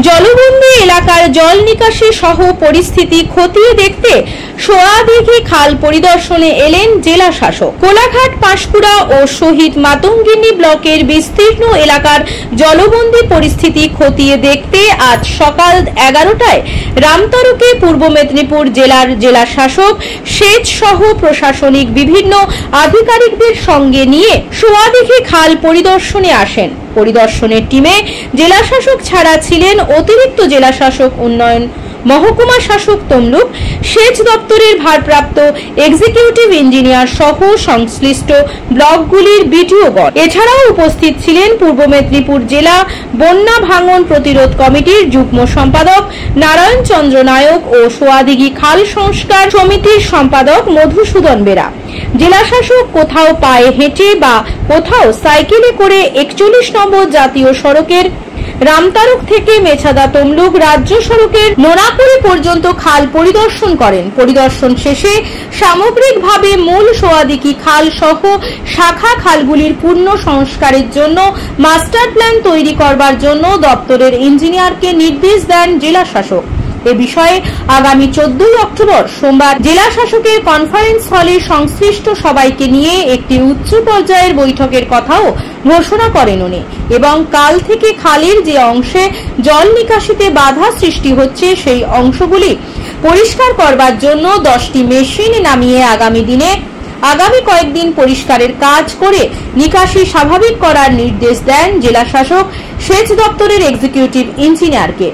জলবন্দী এলাকার জল নিকাশি সহ পরিস্থিতি খতিয়ে দেখতে সোয়াদিঘি খাল পরিদর্শনে এলেন জেলা শাসক। কোলাঘাট, পাঁশকুড়া ও শহীদ মাতঙ্গিনী ব্লকের বিস্তীর্ণ এলাকার জলবন্দী পরিস্থিতি খতিয়ে দেখতে আজ সকাল 11টায় রামতারকে পূর্ব মেদিনীপুর জেলার জেলা শাসক সেচ সহ প্রশাসনিক বিভিন্ন আধিকারিকদের সঙ্গে নিয়ে সোয়াদিঘি খাল পরিদর্শনে আসেন। পরিদর্শনের টিমে জেলা শাসক ছাড়া ছিলেন অতিরিক্ত জেলা শাসক উন্নয়ন, মহকুমা শাসক তমলুক, সেচ দপ্তরের ভারপ্রাপ্ত এক্সিকিউটিভ ইঞ্জিনিয়ার সহ সংশ্লিষ্ট ব্লকগুলির বিডিওগণ। এছাড়াও উপস্থিত ছিলেন পূর্ব মেদিনীপুর জেলা বন্যা ভাঙন প্রতিরোধ কমিটির যুগ্ম সম্পাদক নারায়ণ চন্দ্র নায়ক ও সোয়াদিঘি খাল সংস্কার সমিতির সম্পাদক মধুসূদন বেরা। জেলা শাসক কোথাও পায়ে হেঁটে বা কোথাও সাইকেলে করে 41 নম্বর জাতীয় সড়কের রামতারক থেকে মেছাদা তমলুক রাজ্য সড়কের নোনাকুড়ি পর্যন্ত খাল পরিদর্শন করেন। পরিদর্শন শেষে সামগ্রিকভাবে মূল সোয়াদিঘি খাল সহ শাখা খালগুলির পূর্ণ সংস্কারের জন্য মাস্টার প্ল্যান তৈরি করবার জন্য দপ্তরের ইঞ্জিনিয়ারকে নির্দেশ দেন জেলা শাসক। এ বিষয়ে আগামী 14 অক্টোবর সোমবার জেলা শাসকের কনফারেন্স হলে সংশ্লিষ্ট সবাইকে নিয়ে একটি উচ্চ পর্যায়ের বৈঠকের কথাও ঘোষণা করেন উনি এবং কাল থেকে খালের যে অংশে জল নিকাশিতে বাধা সৃষ্টি হচ্ছে সেই অংশগুলি পরিষ্কার করবার জন্য 10টি মেশিন নামিয়ে আগামী কয়েকদিন পরিষ্কারের কাজ করে নিকাশি স্বাভাবিক করার নির্দেশ দেন জেলা শাসক সেচ দপ্তরের এক্সিকিউটিভ ইঞ্জিনিয়ারকে।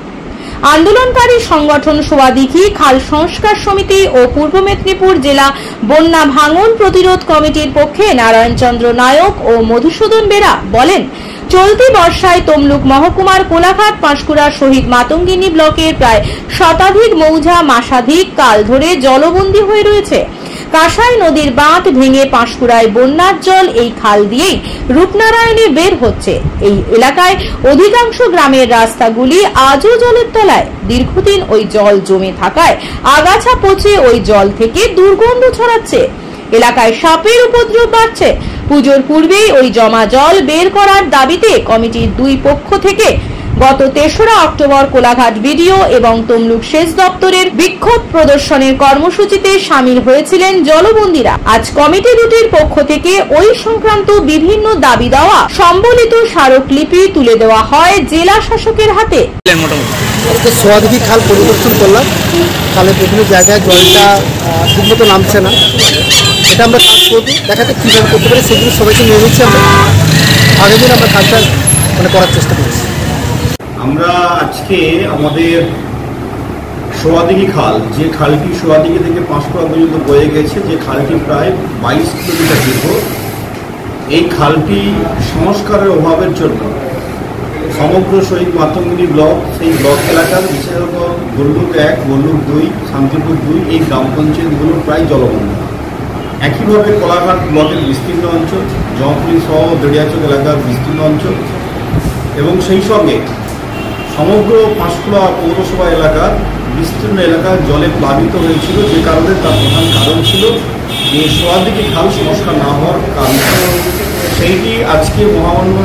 আন্দোলনকারী সংগঠন সোয়াদিঘি খাল সংস্কার সমিতি ও পূর্ব মেদিনীপুর জেলা বন্যা ভাঙন প্রতিরোধ কমিটির পক্ষে নারায়ণ চন্দ্র নায়ক ও মধুসূদন বেরা বলেন, চলতি বর্ষায় তমলুক মহকুমার কোলাঘাট, পাঁশকুড়া, শহীদ মাতঙ্গিনী ব্লকের প্রায় শতাধিক মৌজা মাসাধিক কাল ধরে জলবন্দী হয়ে রয়েছে। কাঁসাই নদীর বাঁধ ভেঙে পাঁশকুড়ায় বন্যার জল এই খাল দিয়েই রূপনারায়ণে বের হচ্ছে। এই এলাকায় অধিকাংশ গ্রামের রাস্তাগুলি আজও জলের তলায়। দীর্ঘদিন ওই জল জমে থাকায় আগাছা পচে ওই জল থেকে দুর্গন্ধ ছড়াচ্ছে। এলাকায় সাপের উপদ্রব বাড়ছে। পুজোর পূর্বেই ওই জমা জল বের করার দাবিতে কমিটির দুই পক্ষ থেকে গত 3রা অক্টোবর কোলাঘাট বিডিও এবং তমলুক সেচ দপ্তরের বিক্ষোভ প্রদর্শনের কর্মসূচিতে সামিল হয়েছিলেন জলবন্দীরা। আজ কমিটি দুটির পক্ষ থেকে ওই সংক্রান্ত বিভিন্ন দাবি দেওয়া সম্বলিত স্মারকলিপি তুলে দেওয়া হয় জেলা শাসকের হাতে। সোয়াদিঘি খাল পরিদর্শন করলাম। খালের বিভিন্ন জায়গায় জলটা ঠিকমতো নামছে না, এটা আমরা কাজ করবো, দেখাতে কীভাবে করতে পারি সেগুলো সবাইকে নিয়ে নিচ্ছি। আমরা আগামী দিন আমরা কাজটা করার চেষ্টা করছি। আমরা আজকে আমাদের সোয়াদিঘি খাল, যে খালটি সোয়াদিঘি থেকে পাঁশকুড়া পর্যন্ত বয়ে গেছে, যে খালটি প্রায় 22 কিলোমিটার দীর্ঘ, এই খালটি সংস্কারের অভাবের জন্য সমগ্র শহীদ মাতঙ্গিনী ব্লক, সেই ব্লক এলাকার বিশেষত বল্লুক 1, বল্লুক 2, শান্তিপুর 2 এই গ্রাম পঞ্চায়েতগুলো প্রায় জলবন্দী। একইভাবে কোলাঘাট ব্লকের বিস্তীর্ণ অঞ্চল, জমপুরি সহ বেড়িয়াচক এলাকার বিস্তীর্ণ অঞ্চল এবং সেই সঙ্গে সমগ্র পাঁশকুড়া পৌরসভা এলাকার বিস্তীর্ণ এলাকা জলে প্লাবিত হয়েছিল, যে কারণে তার প্রধান কারণ ছিল যে সোয়াদিঘি খাল সংস্কার না হওয়ার কারণ। সেইটি আজকে মহামান্য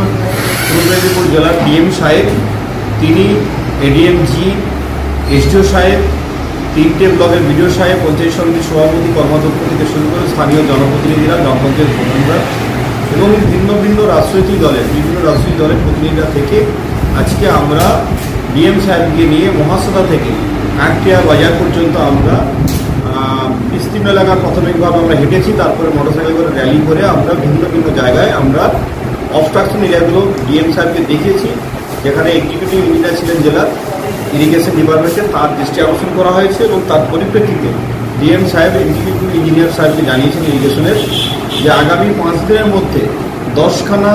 পূর্ব মেদিনীপুর জেলার ডিএম সাহেব, তিনি এডিএমজি, এসডিও সাহেব, 3টে ব্লকের বিডিও সাহেব, পঞ্চায়েত সমিতির সভাপতি, কর্মাধ্যক্ষ থেকে শুরু করে স্থানীয় জনপ্রতিনিধিরা, গ্রাম পঞ্চায়েত প্রধানরা এবং ভিন্ন ভিন্ন রাজনৈতিক দলের প্রতিনিধিরা থেকে আজকে আমরা ডিএম সাহেবকে নিয়ে মহাসভা থেকে আটটিয়া বাজার পর্যন্ত আমরা বিস্তীর্ণ এলাকা প্রাথমিকভাবে আমরা হেঁটেছি, তারপরে মোটরসাইকেল করে র্যালি করে আমরা ভিন্ন ভিন্ন জায়গায় আমরা অবস্ট্রাকশন এরিয়াগুলো ডিএম সাহেবকে দেখিয়েছি, যেখানে এক্সিকিউটিভ ইঞ্জিনিয়ার ছিলেন জেলার ইরিগেশন ডিপার্টমেন্টে, তার দৃষ্টি আকর্ষণ করা হয়েছে এবং তার পরিপ্রেক্ষিতে ডিএম সাহেব এক্সিকিউটিভ ইঞ্জিনিয়ার সাহেবকে জানিয়েছেন ইরিগেশনের যে আগামী 5 দিনের মধ্যে 10খানা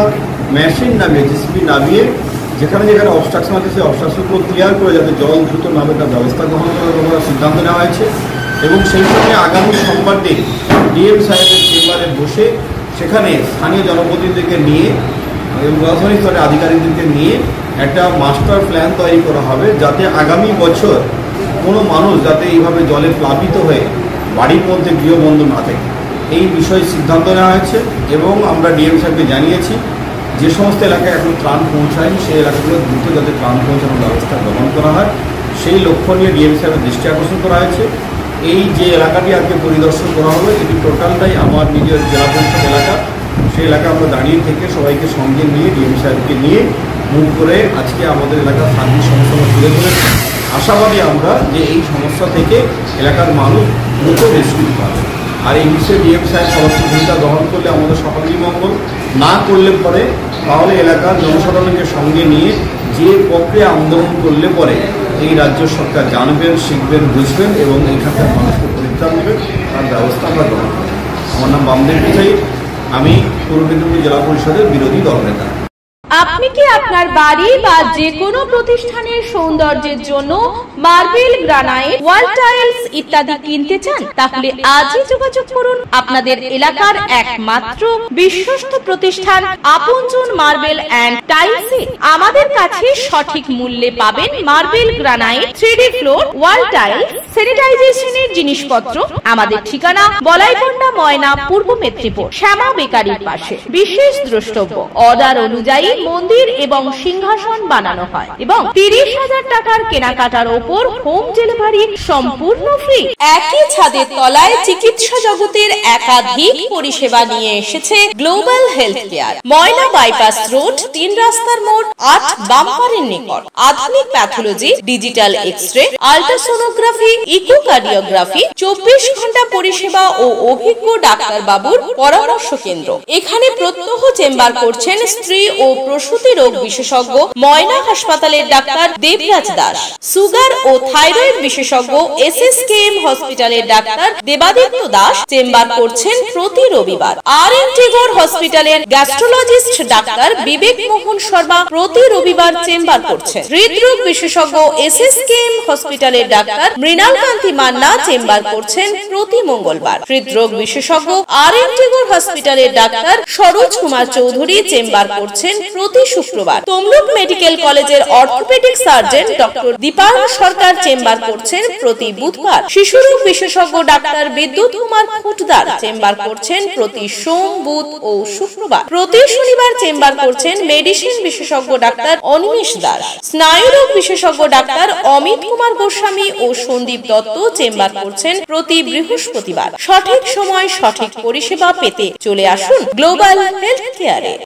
মেশিন নামিয়ে, জেসিবি নামিয়ে, যেখানে যেখানে অবস্ট্রাকশন আছে সেই অবস্ট্রাকশনগুলো ক্লিয়ার করে যাতে জল দ্রুত নামে তার ব্যবস্থা গ্রহণ করার সিদ্ধান্ত নেওয়া হয়েছে। এবং সেই সঙ্গে আগামী সোমবার দিন ডিএম সাহেবের চেম্বারে বসে সেখানে স্থানীয় জনপ্রতিনিধিদেরকে নিয়ে এবং রাজধানী স্তরের আধিকারিকদেরকে নিয়ে একটা মাস্টার প্ল্যান তৈরি করা হবে, যাতে আগামী বছর কোনো মানুষ যাতে এইভাবে জলে প্লাবিত হয়ে বাড়ির মধ্যে গৃহবন্ধ না থাকে, এই বিষয়ে সিদ্ধান্ত নেওয়া হয়েছে। এবং আমরা ডিএম সাহেবকে জানিয়েছি যে সমস্ত এলাকায় এখন ত্রাণ পৌঁছায় সেই এলাকাগুলো দ্রুত যাতে ত্রাণ পৌঁছানোর ব্যবস্থা গ্রহণ করা হয় সেই লক্ষ্য নিয়ে ডিএম সাহেবের দৃষ্টি আকর্ষণ করা হয়েছে। এই যে এলাকাটি আজকে পরিদর্শন করা হবে এটি টোটালটাই আমার নিজের জেলা পরিষদ এলাকা। সেই এলাকা আমরা দাঁড়িয়ে থেকে সবাইকে সঙ্গে নিয়ে ডিএম সাহেবকে নিয়ে মুভ করে আজকে আমাদের এলাকার সার্বিক সমস্যা তুলে ধরেছি। আশাবাদী আমরা যে এই সমস্যা থেকে এলাকার মানুষ দ্রুত রেস্কিউ পাবে। আর এই বিষয়ে ডিএম সাহেব সমস্ত ভূমিকা গ্রহণ করলে আমাদের সকলেরই মঙ্গল, না করলে পরে তাহলে এলাকার জনসাধারণকে সঙ্গে নিয়ে যে প্রক্রিয়া আন্দোলন করলে পরে এই রাজ্য সরকার জানবেন, শিখবেন, বুঝবেন এবং এখানকার মানুষকে পরিত্রাণ দেবেন তার ব্যবস্থা আমরা গ্রহণ করব। আমার নাম বামদেব পিচাই, আমি পূর্ব মেদিনীপুর জেলা পরিষদের বিরোধী দলনেতা। আপনি কি আপনার বাড়ি বা যে কোনো প্রতিষ্ঠানের সৌন্দর্যের জন্য মার্বেল, গ্রানাইট, ওয়াল টাইলস ইত্যাদি কিনতে চান? তাহলে আজই যোগাযোগ করুন আপনাদের এলাকার একমাত্র বিশ্বস্ত প্রতিষ্ঠান আপনজন মার্বেল এন্ড টাইলস। আমাদের কাছে সঠিক মূল্যে পাবেন marble, granite, 3D floor, wall tiles, স্যানিটাইজেশনের জিনিসপত্র। আমাদের ঠিকানা বলাইপন্ডা, ময়না, পূর্ব মেদিনীপুর, শ্যামা বেকারির পাশে। বিশেষ দ্রষ্টব্য, অর্ডার অনুযায়ী মন্দির এবং সিংহাসন বানানো হয় এবং 30,000 টাকার কেনাকাটার ওপর হোম ডেলিভারি সম্পূর্ণ ফ্রি। একই ছাদের তলায় চিকিৎসা জগতের একাধিক পরিষেবা নিয়ে এসেছে global health care. Moyna bypass road, 3 রাস্তার মোড়, 8 বাম্পারের নিকট। আধুনিক pathology, digital x-ray, ultrasonography, echocardiography, 24 ঘন্টা পরিষেবা ও অভিজ্ঞ ডাক্তার বাবুর পরামর্শ কেন্দ্র। এখানে প্রত্যহ চেম্বার করছেন স্ত্রী ও প্রসূতি রোগ বিশেষজ্ঞ ময়না হাসপাতালের ডাক্তার দেবরাজ দাস। সুগার ও থাইরয়েড বিশেষজ্ঞ SSKM হসপিটালের ডাক্তার দেবাদিত্য দাস চেম্বার করছেন প্রতি রবিবার। টেগোর হসপিটালের গ্যাস্ট্রোলজিস্ট ডাক্তার বিবেক মোহন শর্মা প্রতি রবিবার চেম্বার করছেন। হৃদরোগ বিশেষজ্ঞ SSKM হসপিটালের ডাক্তার মৃণাল কান্তি মান্না চেম্বার করছেন প্রতি মঙ্গলবার। হৃদরোগ বিশেষজ্ঞ টেগোর হসপিটালের ডাক্তার সরোজ কুমার চৌধুরী চেম্বার করছেন প্রতি শুক্রবার। তমলুক মেডিকেল কলেজের অর্থোপেডিক সার্জন ডক্টর দীপায়ন সরকার চেম্বার করছেন প্রতি বুধবার। শিশুরোগ বিশেষজ্ঞ ডাক্তার বিদ্যুৎ কুমার খুটদার চেম্বার করছেন প্রতি সোম, বুধ ও শুক্রবার। প্রতি শনিবার চেম্বার করছেন মেডিসিন বিশেষজ্ঞ ডাক্তার অনিমেষ দাস। স্নায়ুরোগ বিশেষজ্ঞ ডাক্তার অমিত কুমার গোস্বামী ও সন্দীপ দত্ত চেম্বার করছেন প্রতি বৃহস্পতিবার। সঠিক সময় সঠিক পরিষেবা পেতে চলে আসুন গ্লোবাল হেলথ কেয়ারে।